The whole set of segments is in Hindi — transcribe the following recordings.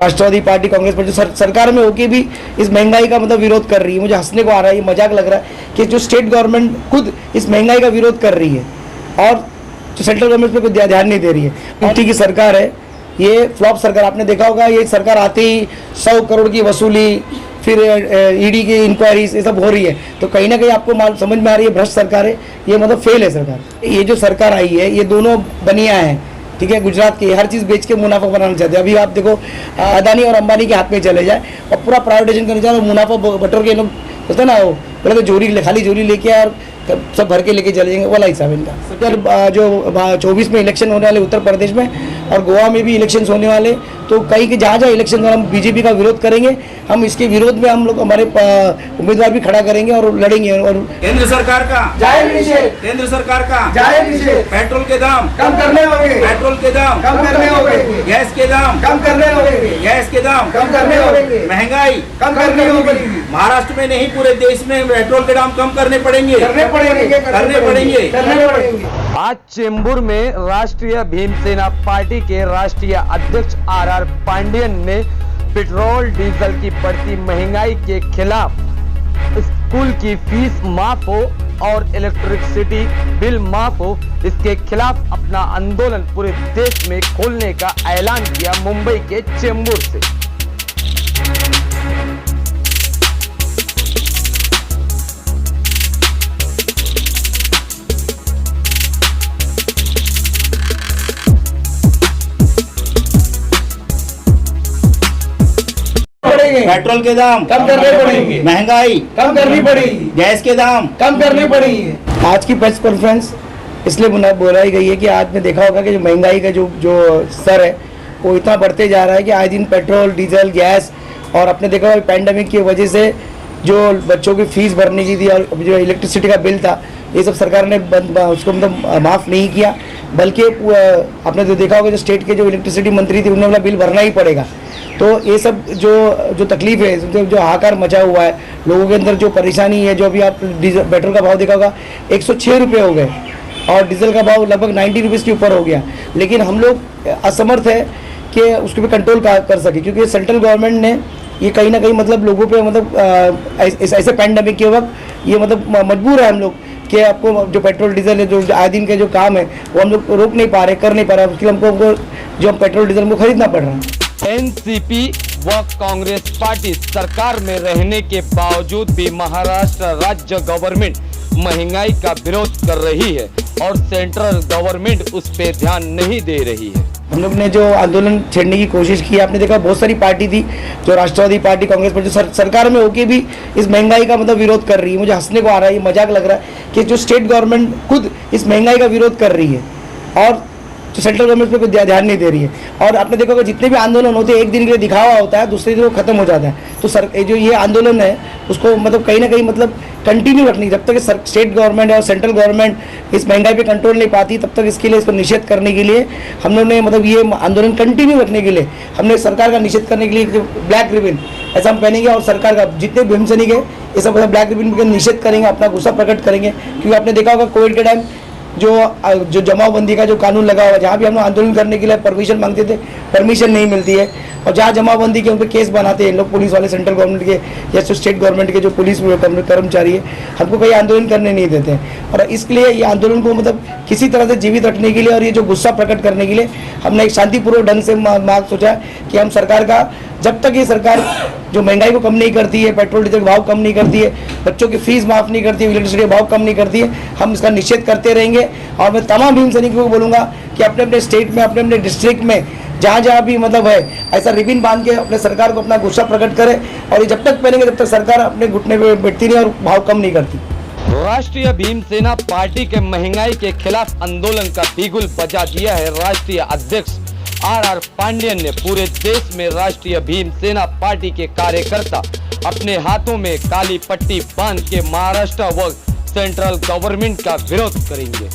राष्ट्रवादी पार्टी कांग्रेस पार्टी सरकार में होके भी इस महंगाई का मतलब विरोध कर रही है। मुझे हंसने को आ रहा है, ये मजाक लग रहा है कि जो स्टेट गवर्नमेंट खुद इस महंगाई का विरोध कर रही है और जो सेंट्रल गवर्नमेंट पे कोई ध्यान नहीं दे रही है। पार्टी की सरकार है, ये फ्लॉप सरकार। आपने देखा होगा ये सरकार आते ही 100 करोड़ की वसूली, फिर ईडी की इंक्वायरीज ये सब हो रही है, तो कहीं ना कहीं आपको समझ में आ रही है भ्रष्ट सरकार है, ये मतलब फेल है सरकार। ये जो सरकार आई है ये दोनों बनिया हैं, ठीक है, गुजरात की हर चीज़ बेच के मुनाफा बनाना चाहते हैं। अभी आप देखो अदानी और अंबानी के हाथ में चले जाए और पूरा प्राइवेटाइजेशन करना चाहे और मुनाफा बटोर के लोग होता है ना, वो पहले तो जोरी खाली जोरी लेके और सब भर के लेके चले जाएंगे, वाला हिसाब इनका। सर जो 24 में इलेक्शन होने वाले उत्तर प्रदेश में और गोवा में भी इलेक्शन होने वाले, तो कहीं के जहाँ जहाँ इलेक्शन हम बीजेपी का विरोध करेंगे, हम इसके विरोध में हम लोग हमारे उम्मीदवार भी खड़ा करेंगे और लड़ेंगे। और केंद्र सरकार का जायज निषेध, केंद्र सरकार का जायज निषेध। पेट्रोल के दाम कम करने होंगे, पेट्रोल के दाम कम करने होंगे, गैस के दाम कम करने होंगे, गैस के दाम कम करने होंगे, महंगाई कम करनी होगी। महाराष्ट्र में नहीं पूरे देश में पेट्रोल के दाम कम करने पड़ेंगे, करने पड़ेंगे। आज चेंबूर में राष्ट्रीय भीमसेना पार्टी के राष्ट्रीय अध्यक्ष आर पांडियन ने पेट्रोल डीजल की बढ़ती महंगाई के खिलाफ, स्कूल की फीस माफ हो और इलेक्ट्रिसिटी बिल माफ हो, इसके खिलाफ अपना आंदोलन पूरे देश में खोलने का ऐलान किया मुंबई के चेंबूर से। पेट्रोल के दाम कम करने पड़ेंगे, महंगाई कम करनी पड़ेगी, गैस के दाम कम करनी पड़ेगी। आज की प्रेस कॉन्फ्रेंस इसलिए बुलाई गई है कि आज ने देखा होगा कि जो महंगाई का जो स्तर है वो इतना बढ़ते जा रहा है कि आए दिन पेट्रोल डीजल गैस, और आपने देखा होगा पैंडेमिक की वजह से जो बच्चों की फीस भरने की थी और जो इलेक्ट्रिसिटी का बिल था, ये सब सरकार ने उसको मतलब माफ़ नहीं किया, बल्कि आपने जो देखा होगा जो स्टेट के जो इलेक्ट्रिसिटी मंत्री थे उन्हें बोला बिल भरना ही पड़ेगा। तो ये सब जो तकलीफ है, जो हाहाकार मचा हुआ है लोगों के अंदर, जो परेशानी है, जो अभी आप पेट्रोल का भाव देखा होगा 106 रुपये हो गए और डीजल का भाव लगभग 90 रुपीज़ के ऊपर हो गया, लेकिन हम लोग असमर्थ है कि उसके पे कंट्रोल कर सके, क्योंकि सेंट्रल गवर्नमेंट ने ये कहीं ना कहीं मतलब लोगों पे मतलब ऐसे पैंडेमिक के वक्त ये मतलब मजबूर है हम लोग कि आपको जो पेट्रोल डीजल है, जो आए दिन के जो काम है वो हम लोग रोक नहीं पा रहे, कर नहीं पा रहे, उसके लिए हमको जो पेट्रोल डीजल हमको खरीदना पड़ रहा है। एनसीपी व कांग्रेस पार्टी सरकार में रहने के बावजूद भी महाराष्ट्र राज्य गवर्नमेंट महंगाई का विरोध कर रही है और सेंट्रल गवर्नमेंट उस पर ध्यान नहीं दे रही है। हम लोग ने जो आंदोलन छेड़ने की कोशिश की, आपने देखा बहुत सारी पार्टी थी, जो राष्ट्रवादी पार्टी कांग्रेस पार्टी सरकार में होके भी इस महंगाई का मतलब विरोध कर रही है। मुझे हंसने को आ रहा है, ये मजाक लग रहा है कि जो स्टेट गवर्नमेंट खुद इस महंगाई का विरोध कर रही है और जो सेंट्रल गवर्नमेंट पे कोई ध्यान नहीं दे रही है। और आपने देखा होगा जितने भी आंदोलन होते हैं एक दिन के लिए दिखावा होता है, दूसरे दिन वो खत्म हो जाता है। तो जो ये आंदोलन है उसको मतलब कहीं ना कहीं मतलब कंटिन्यू रखनी, जब तक स्टेट गवर्नमेंट और सेंट्रल गवर्नमेंट इस महंगाई पे कंट्रोल नहीं पाती तब तक इसके लिए इसको निषेध करने के लिए हम लोगों ने मतलब ये आंदोलन कंटिन्यू रखने के लिए हमने सरकार का निषेध करने के लिए ब्लैक रिबन ऐसा हम पहनेंगे और सरकार का जितने भी भीमसैनिक है ये सब मतलब ब्लैक रिबन का निषेध करेंगे, अपना गुस्सा प्रकट करेंगे। क्योंकि आपने देखा होगा कोविड के टाइम जो जमावबंदी का जो कानून लगा हुआ, जहाँ भी हम लोग आंदोलन करने के लिए परमिशन मांगते थे, परमिशन नहीं मिलती है, और जहाँ जमाबंदी के उन पर केस बनाते हैं लोग, पुलिस वाले सेंट्रल गवर्नमेंट के या स्टेट गवर्नमेंट के जो पुलिस कर्मचारी है, हमको कहीं आंदोलन करने नहीं देते हैं। और इसलिए ये आंदोलन को मतलब किसी तरह से जीवित रखने के लिए और ये जो गुस्सा प्रकट करने के लिए हमने एक शांतिपूर्वक ढंग से सोचा कि हम सरकार का, जब तक ये सरकार जो महंगाई को कम नहीं करती है, पेट्रोल डीजल के भाव कम नहीं करती है, बच्चों की फीस माफ़ नहीं करती है, इलेक्ट्रिसिटी के भाव कम नहीं करती है, हम इसका निषेध करते रहेंगे। और मैं तमाम भीम सैनिकों को बोलूँगा कि अपने अपने स्टेट में, अपने अपने डिस्ट्रिक्ट में जहाँ जहाँ भी मतलब है ऐसा रिबिन बांध के अपने सरकार को अपना गुस्सा प्रकट करे, और ये जब तक पहनेंगे तब तक सरकार अपने घुटने पे बैठती नहीं और भाव कम नहीं करती। राष्ट्रीय भीमसेना पार्टी के महंगाई के खिलाफ आंदोलन का बिगुल बजा दिया है राष्ट्रीय अध्यक्ष आर पांडियन ने। पूरे देश में राष्ट्रीय भीमसेना पार्टी के कार्यकर्ता अपने हाथों में काली पट्टी बांध के महाराष्ट्र व सेंट्रल गवर्नमेंट का विरोध करेंगे।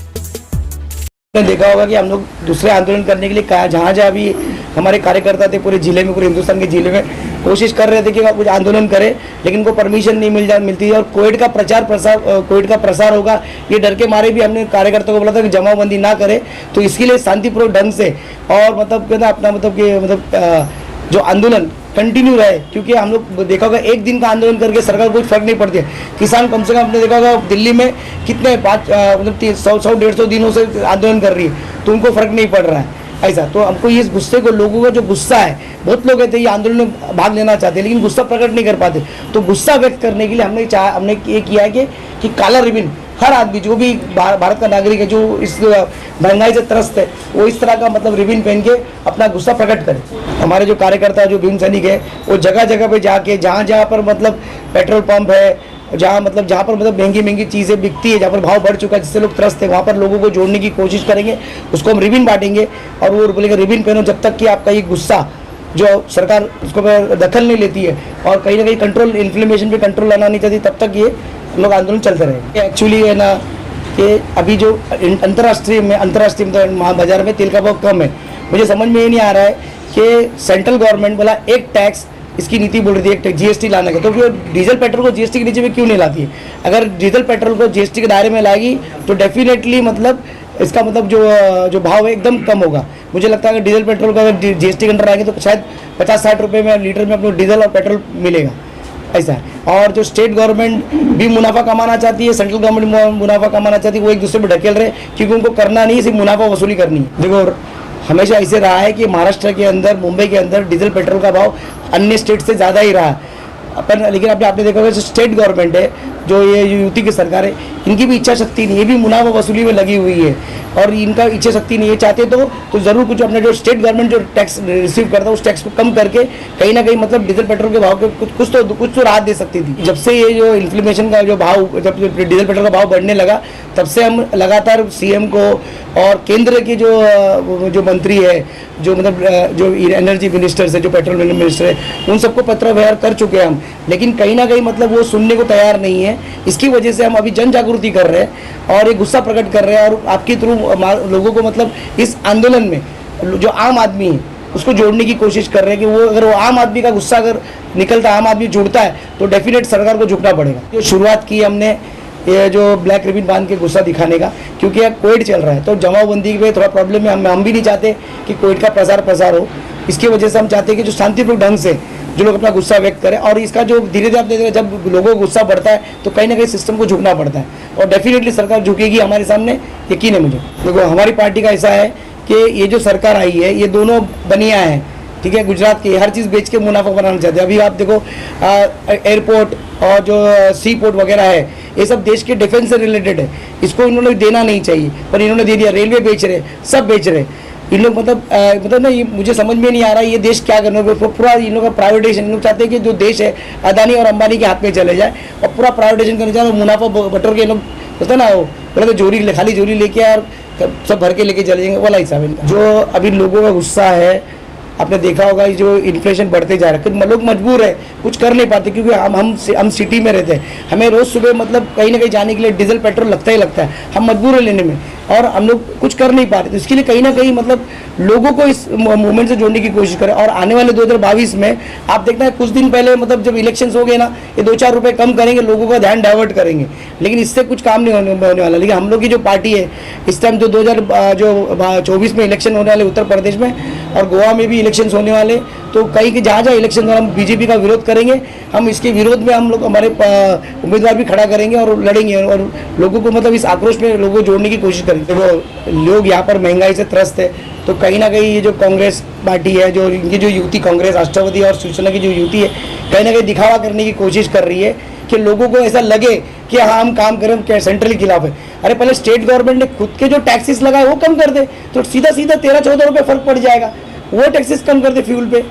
आपने देखा होगा कि हम लोग दूसरे आंदोलन करने के लिए जहाँ जहाँ भी हमारे कार्यकर्ता थे पूरे जिले में, पूरे हिंदुस्तान के जिले में कोशिश कर रहे थे कि कुछ आंदोलन करें, लेकिन उनको परमिशन नहीं मिलती है। और कोविड का प्रसार होगा ये डर के मारे भी हमने कार्यकर्ताओं को बोला था कि जमाबंदी ना करें, तो इसके लिए शांतिपूर्वक ढंग से और मतलब अपना मतलब कि मतलब जो आंदोलन कंटिन्यू रहे, क्योंकि हम लोग देखा होगा एक दिन का आंदोलन करके सरकार को कुछ फर्क नहीं पड़ती है। किसान कम से कम आपने देखा होगा दिल्ली में कितने 100-150 दिनों से आंदोलन कर रही है, तो उनको फर्क नहीं पड़ रहा है ऐसा। तो हमको ये गुस्से को, लोगों का जो गुस्सा है, बहुत लोग कहते हैं ये आंदोलन में भाग लेना चाहते हैं लेकिन गुस्सा प्रकट नहीं कर पाते, तो गुस्सा व्यक्त करने के लिए हमने ये किया है कि काला रिबन हर आदमी जो भी भारत का नागरिक है, जो इस महंगाई से त्रस्त है, वो इस तरह का मतलब रिबन पहन के अपना गुस्सा प्रकट करे। हमारे जो कार्यकर्ता, जो भीम सैनिक है, वो जगह जगह पे जाके जहाँ पर मतलब पेट्रोल पंप है, जहाँ पर महंगी चीज़ें बिकती है, जहाँ पर भाव बढ़ चुका है, जिससे लोग त्रस्त है, वहाँ पर लोगों को जोड़ने की कोशिश करेंगे। उसको हम रिबन बांटेंगे और वो बोलेंगे रिबन पहनो, जब तक कि आपका ये गुस्सा जो सरकार उसको दखल नहीं लेती है और कहीं ना कहीं कंट्रोल, इन्फ्लेमेशन पे कंट्रोल लाना नहीं चाहती, तब तक ये लोग आंदोलन चलते रहेंगे। एक्चुअली है ना कि अभी जो अंतर्राष्ट्रीय बाजार में तेल का भाव कम है, मुझे समझ में ये नहीं आ रहा है कि सेंट्रल गवर्नमेंट वाला एक टैक्स, इसकी नीति बोल रही थी एक जीएसटी लाने का, तो फिर डीजल पेट्रोल को जीएसटी के नीचे में क्यों नहीं लाती है? अगर डीजल पेट्रोल को जीएसटी के दायरे में लाएगी तो डेफिनेटली मतलब इसका मतलब जो भाव है एकदम कम होगा। मुझे लगता है अगर डीजल पेट्रोल का अगर जीएसटी के अंदर आएंगे तो शायद 50-60 रुपये में लीटर में अपने डीजल और पेट्रोल मिलेगा ऐसा है। और जो स्टेट गवर्नमेंट भी मुनाफा कमाना चाहती है, सेंट्रल गवर्नमेंट मुनाफा कमाना चाहती है, वो एक दूसरे पर ढकेल रहे, क्योंकि उनको करना नहीं, सिर्फ मुनाफा वसूली करनी है। देखो हमेशा ऐसे रहा है कि महाराष्ट्र के अंदर, मुंबई के अंदर डीजल पेट्रोल का भाव अन्य स्टेट से ज़्यादा ही रहा है अपन, लेकिन आपने देखा होगा जो स्टेट गवर्नमेंट है, जो ये यूटी की सरकार है, इनकी भी इच्छा शक्ति नहीं है, ये भी मुनाफा वसूली में लगी हुई है और इनका इच्छा शक्ति नहीं है। चाहते तो ज़रूर कुछ अपने जो स्टेट गवर्नमेंट जो टैक्स रिसीव करता है उस टैक्स को कम करके कहीं ना कहीं मतलब डीजल पेट्रोल के भाव के कुछ तो राहत दे सकती थी। जब से ये जो इन्फ्लेमेशन का जो भाव, जब डीजल पेट्रोल का भाव बढ़ने लगा, तब से हम लगातार सीएम को और केंद्र के जो मंत्री है, जो मतलब जो एनर्जी मिनिस्टर्स है, जो पेट्रोल मिनिस्टर है, उन सबको पत्र व्यवहार कर चुके हैं हम, लेकिन कहीं ना कहीं मतलब वो सुनने को तैयार नहीं है। इसकी वजह से हम अभी जन जागृति कर रहे हैं और एक गुस्सा प्रकट कर रहे हैं और आपके थ्रू लोगों को मतलब इस आंदोलन में जो आम आदमी है उसको जोड़ने की कोशिश कर रहे हैं कि वो अगर वो आम आदमी का गुस्सा अगर निकलता है, आम आदमी जुड़ता है, तो डेफिनेट सरकार को झुकना पड़ेगा। ये शुरुआत की हमने ये जो ब्लैक रिबन बांध के गुस्सा दिखाने का, क्योंकि अब कोविड चल रहा है तो जमाबंदी में थोड़ा प्रॉब्लम है। हम भी नहीं चाहते कि कोविड का प्रसार हो, इसकी वजह से हम चाहते हैं कि जो शांतिपूर्ण ढंग से जो लोग अपना गुस्सा व्यक्त करें, और इसका जो धीरे धीरे आप देखेंगे जब लोगों को गुस्सा बढ़ता है तो कहीं ना कहीं सिस्टम को झुकना पड़ता है और डेफिनेटली सरकार झुकेगी, हमारे सामने यकीन है मुझे। देखो हमारी पार्टी का ऐसा है कि ये जो सरकार आई है ये दोनों बनिया हैं, ठीक है, गुजरात की हर चीज़ बेच के मुनाफा बनाना चाहते हैं। अभी आप देखो एयरपोर्ट और जो सी पोर्ट वगैरह है, ये सब देश के डिफेंस से रिलेटेड है, इसको इन्होंने देना नहीं चाहिए पर इन्होंने दे दिया। रेलवे बेच रहे, सब बेच रहे इन लोग, मतलब ना ये मुझे समझ में नहीं आ रहा है ये देश क्या करना है। पूरा इन लोग का प्राइवेटाइजेशन, इन लोग चाहते हैं कि जो देश है अदानी और अंबानी के हाथ में चले जाए और पूरा प्राइवेटाइजेशन करने जाए, मुनाफा बटोर के लोग होता ना, वो बोले तो जोरी खाली जोरी लेके और सब भर के लेके चले जाएंगे, वाला हिसाब इनका। जो अभी लोगों का गुस्सा है, आपने देखा होगा जो इन्फ्लेशन बढ़ते जा रहा है, लोग मजबूर है, कुछ कर नहीं पाते, क्योंकि हम सिटी में रहते हैं, हमें रोज़ सुबह मतलब कहीं ना कहीं जाने के लिए डीजल पेट्रोल लगता ही लगता है, हम मजबूर है लेने में और हम लोग कुछ कर नहीं पाते। तो इसके लिए कहीं ना कहीं मतलब लोगों को इस मूवमेंट से जोड़ने की कोशिश करें। और आने वाले 2022 में आप देखना है, कुछ दिन पहले मतलब जब इलेक्शंस हो गए ना, ये 2-4 रुपये कम करेंगे, लोगों का ध्यान डाइवर्ट करेंगे, लेकिन इससे कुछ काम नहीं होने वाला। लेकिन हम लोग की जो पार्टी है इस टाइम जो 2024 में इलेक्शन होने वाले उत्तर प्रदेश में और गोवा में भी इलेक्शन होने वाले, तो कहीं जहाँ इलेक्शन हो हम बीजेपी का विरोध करेंगे। हम इसके विरोध में हम लोग हमारे उम्मीदवार भी खड़ा करेंगे और लड़ेंगे और लोगों को मतलब इस आक्रोश में लोगों को जोड़ने की कोशिश करेंगे। देखो लोग यहाँ पर महंगाई से त्रस्त है, तो कहीं ना कहीं ये जो कांग्रेस पार्टी है, जो इनकी जो युति कांग्रेस, राष्ट्रवादी और शिवसेना की जो युति है, कहीं ना कहीं दिखावा करने की कोशिश कर रही है कि लोगों को ऐसा लगे कि हाँ हम काम करें, क्या सेंट्रल के खिलाफ है। अरे पहले स्टेट गवर्नमेंट ने खुद के जो टैक्सेस लगाए वो कम कर दे, तो सीधा 13-14 रुपये फर्क पड़ जाएगा, वो टैक्सेस कम कर दे फ्यूल पे।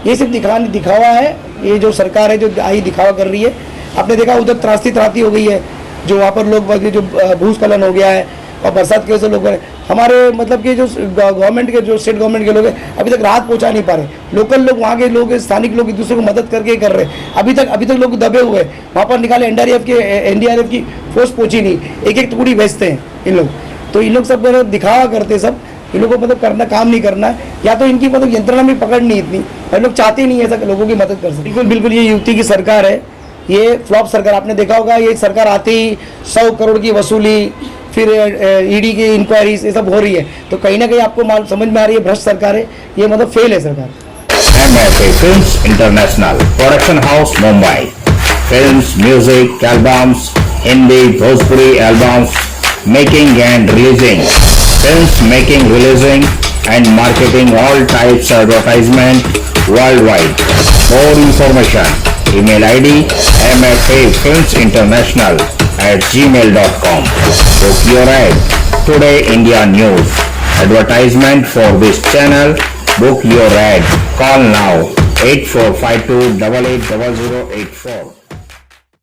ये सिर्फ दिखावा है, ये जो सरकार है जो आई दिखावा कर रही है। आपने देखा उधर त्राती हो गई है, जो वहाँ पर लोग जो भूस्खलन हो गया है और बरसात की वजह से लोग हमारे मतलब कि जो गवर्नमेंट के जो स्टेट गवर्नमेंट के लोग हैं अभी तक राहत पहुंचा नहीं पा रहे। लोकल लोग, वहाँ के लोग, स्थानिक लोग एक दूसरे को मदद करके कर रहे हैं। अभी तक लोग दबे हुए हैं, वहाँ पर निकाले एनडीआरएफ की फोर्स पहुंची नहीं, एक टुकड़ी भेजते हैं इन लोग। तो इन लोग सब दिखावा करते, सब इन लोगों को मतलब काम नहीं करना है, या तो इनकी मतलब यंत्रणा में पकड़ नहीं इतनी, और लोग चाहते नहीं है लोगों की मदद कर सके। बिल्कुल ये युति की सरकार है, ये फ्लॉप सरकार। आपने देखा होगा ये सरकार आते ही 100 करोड़ की वसूली, फिर ईडी की इंक्वायरीज, ये सब हो रही है, तो कहीं ना कहीं आपको समझ में आ रही है भ्रष्ट सरकार है, ये मतलब फेल है सरकार। MFA Films International, Production House, Mumbai. Films, music, albums, Hindi, Bhojpuri albums, making and releasing. Films making, releasing and marketing all types of advertisement worldwide. More information. Email ID mfafilmsinternational@gmail.com. Book your ad. Today India News. Advertisement for this channel. Book your ad. Call now 8452880084.